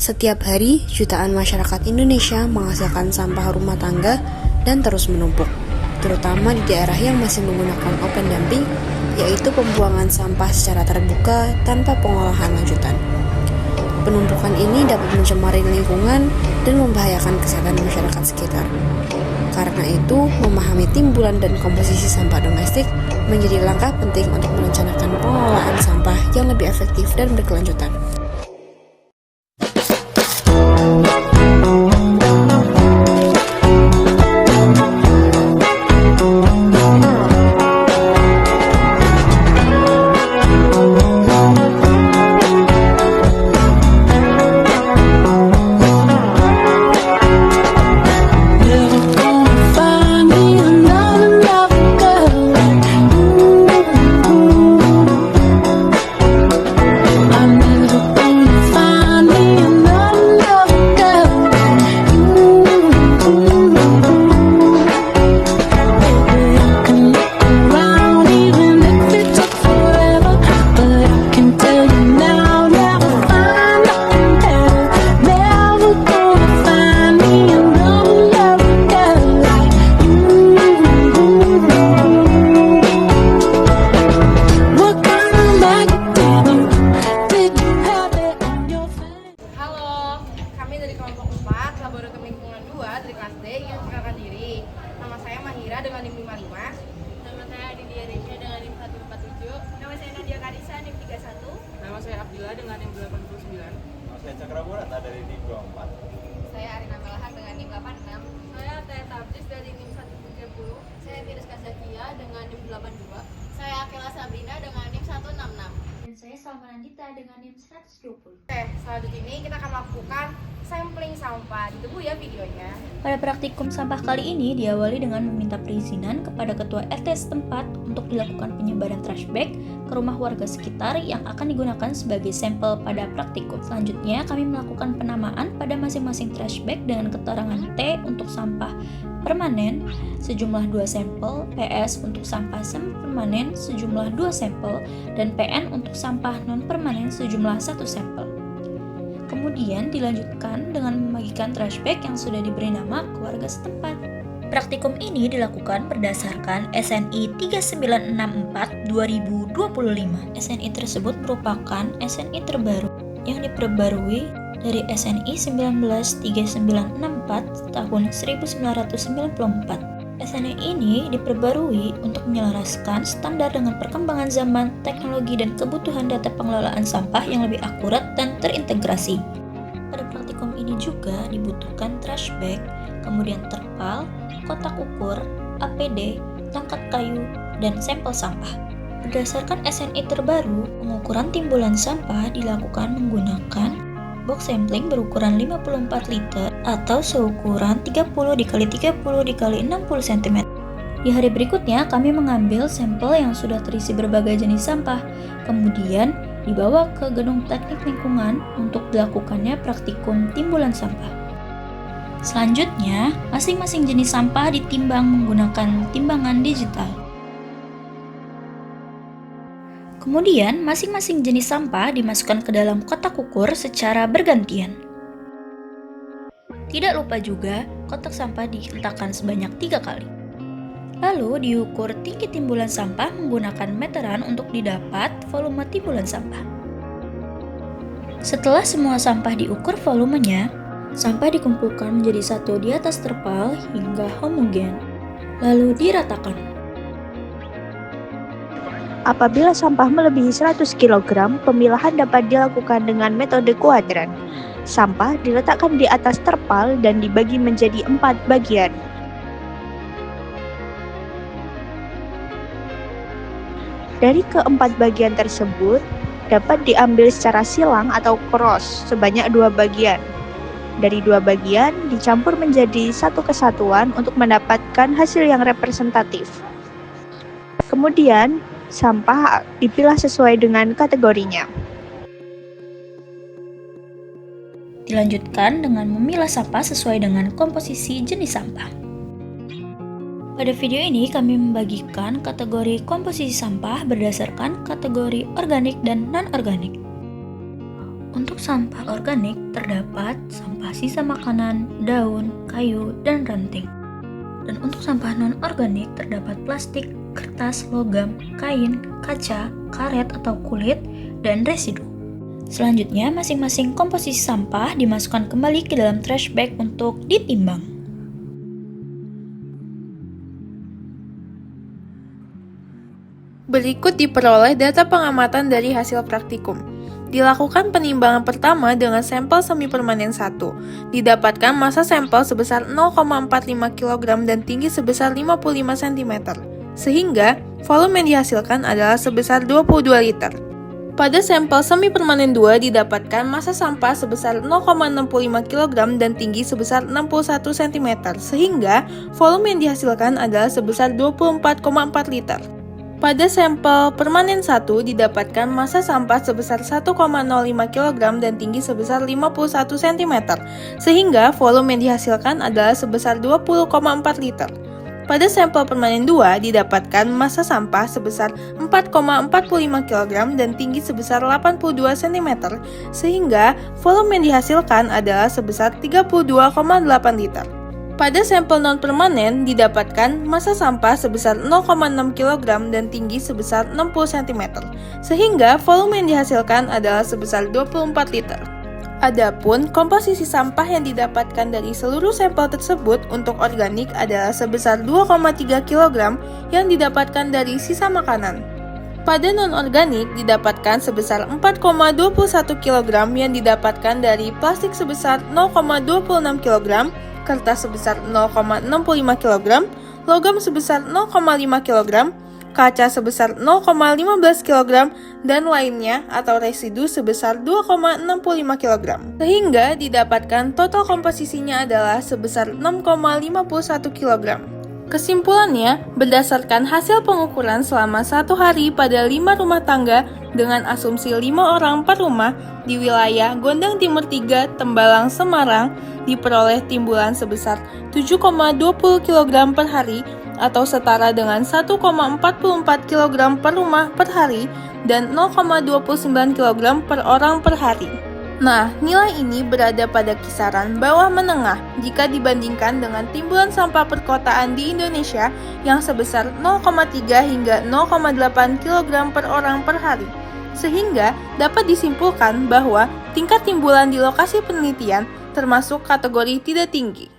Setiap hari, jutaan masyarakat Indonesia menghasilkan sampah rumah tangga dan terus menumpuk, terutama di daerah yang masih menggunakan open dumping, yaitu pembuangan sampah secara terbuka tanpa pengolahan lanjutan. Penumpukan ini dapat mencemari lingkungan dan membahayakan kesehatan masyarakat sekitar. Karena itu, memahami timbulan dan komposisi sampah domestik menjadi langkah penting untuk merencanakan pengelolaan sampah yang lebih efektif dan berkelanjutan. Laboratorium Lingkungan 2 dari kelas D ingin memperkenalkan diri. Nama saya Mahira dengan NIM 55. Nama saya Aditya Desya dengan NIM 147. Nama saya Nadia Karisa, NIM 31. Nama saya Abdillah dengan NIM 89. Nama saya Cakraburata dari NIM 24. Saya Arina Melahar dengan NIM 86. Saya Taya Tabris dari NIM 130. Saya Tiriska Zakia dengan NIM 82. Saya Akela Sabrina dengan NIM 166. Dan saya Salma Nandita dengan NIM 120. Oke, selanjutnya ini kita akan melakukan sampling sampah. Ditunggu ya videonya. Pada praktikum sampah kali ini diawali dengan meminta perizinan kepada ketua RT setempat untuk dilakukan penyebaran trash bag ke rumah warga sekitar yang akan digunakan sebagai sampel pada praktikum. Selanjutnya kami melakukan penamaan pada masing-masing trash bag dengan keterangan T untuk sampah permanen sejumlah 2 sampel, PS untuk sampah semi-permanen sejumlah 2 sampel, dan PN untuk sampah non-permanen sejumlah 1 sampel. Kemudian dilanjutkan dengan membagikan trash bag yang sudah diberi nama ke warga setempat. Praktikum ini dilakukan berdasarkan SNI 3964/2025. SNI tersebut merupakan SNI terbaru yang diperbarui dari SNI 193964 tahun 1994. SNI ini diperbarui untuk menyelaraskan standar dengan perkembangan zaman, teknologi, dan kebutuhan data pengelolaan sampah yang lebih akurat dan terintegrasi. Pada praktikum ini juga dibutuhkan trash bag, kemudian terpal, kotak ukur, APD, tangkat kayu, dan sampel sampah. Berdasarkan SNI terbaru, pengukuran timbulan sampah dilakukan menggunakan box sampling berukuran 54 liter atau seukuran 30 x 30 x 60 cm. Di hari berikutnya kami mengambil sampel yang sudah terisi berbagai jenis sampah, kemudian dibawa ke gedung teknik lingkungan untuk dilakukannya praktikum timbulan sampah. Selanjutnya, masing-masing jenis sampah ditimbang menggunakan timbangan digital. Kemudian, masing-masing jenis sampah dimasukkan ke dalam kotak ukur secara bergantian. Tidak lupa juga, kotak sampah diletakkan sebanyak 3 kali. Lalu diukur tinggi timbulan sampah menggunakan meteran untuk didapat volume timbulan sampah. Setelah semua sampah diukur volumenya, sampah dikumpulkan menjadi satu di atas terpal hingga homogen, lalu diratakan. Apabila sampah melebihi 100 kg, pemilahan dapat dilakukan dengan metode kuadran. Sampah diletakkan di atas terpal dan dibagi menjadi 4 bagian. Dari keempat bagian tersebut, dapat diambil secara silang atau cross sebanyak 2 bagian. Dari 2 bagian dicampur menjadi satu kesatuan untuk mendapatkan hasil yang representatif. Kemudian, sampah dipilah sesuai dengan kategorinya. Dilanjutkan dengan memilah sampah sesuai dengan komposisi jenis sampah. Pada video ini kami membagikan kategori komposisi sampah berdasarkan kategori organik dan non-organik. Untuk sampah organik terdapat sampah sisa makanan, daun, kayu, dan ranting. Dan untuk sampah non-organik terdapat plastik, kertas, logam, kain, kaca, karet atau kulit, dan residu. Selanjutnya, masing-masing komposisi sampah dimasukkan kembali ke dalam trash bag untuk ditimbang. Berikut diperoleh data pengamatan dari hasil praktikum. Dilakukan penimbangan pertama dengan sampel semi-permanen 1. Didapatkan massa sampel sebesar 0,45 kg dan tinggi sebesar 55 cm. Sehingga, volume yang dihasilkan adalah sebesar 22 liter. Pada sampel semi-permanen 2 didapatkan massa sampah sebesar 0,65 kg dan tinggi sebesar 61 cm. Sehingga, volume yang dihasilkan adalah sebesar 24,4 liter. Pada sampel permanen 1 didapatkan massa sampah sebesar 1,05 kg dan tinggi sebesar 51 cm, sehingga volume yang dihasilkan adalah sebesar 20,4 liter. Pada sampel permanen 2 didapatkan massa sampah sebesar 4,45 kg dan tinggi sebesar 82 cm, sehingga volume yang dihasilkan adalah sebesar 32,8 liter. Pada sampel non-permanen didapatkan massa sampah sebesar 0,6 kg dan tinggi sebesar 60 cm, sehingga volume yang dihasilkan adalah sebesar 24 liter. Adapun komposisi sampah yang didapatkan dari seluruh sampel tersebut untuk organik adalah sebesar 2,3 kg yang didapatkan dari sisa makanan. Pada non-organik didapatkan sebesar 4,21 kg yang didapatkan dari plastik sebesar 0,26 kg, kertas sebesar 0,65 kg, logam sebesar 0,5 kg, kaca sebesar 0,15 kg, dan lainnya atau residu sebesar 2,65 kg. Sehingga didapatkan total komposisinya adalah sebesar 6,51 kg. Kesimpulannya, berdasarkan hasil pengukuran selama 1 hari pada 5 rumah tangga dengan asumsi 5 orang per rumah di wilayah Gondang Timur 3, Tembalang, Semarang, diperoleh timbulan sebesar 7,20 kg per hari atau setara dengan 1,44 kg per rumah per hari dan 0,29 kg per orang per hari. Nah, nilai ini berada pada kisaran bawah menengah jika dibandingkan dengan timbulan sampah perkotaan di Indonesia yang sebesar 0,3 hingga 0,8 kg per orang per hari. Sehingga dapat disimpulkan bahwa tingkat timbulan di lokasi penelitian termasuk kategori tidak tinggi.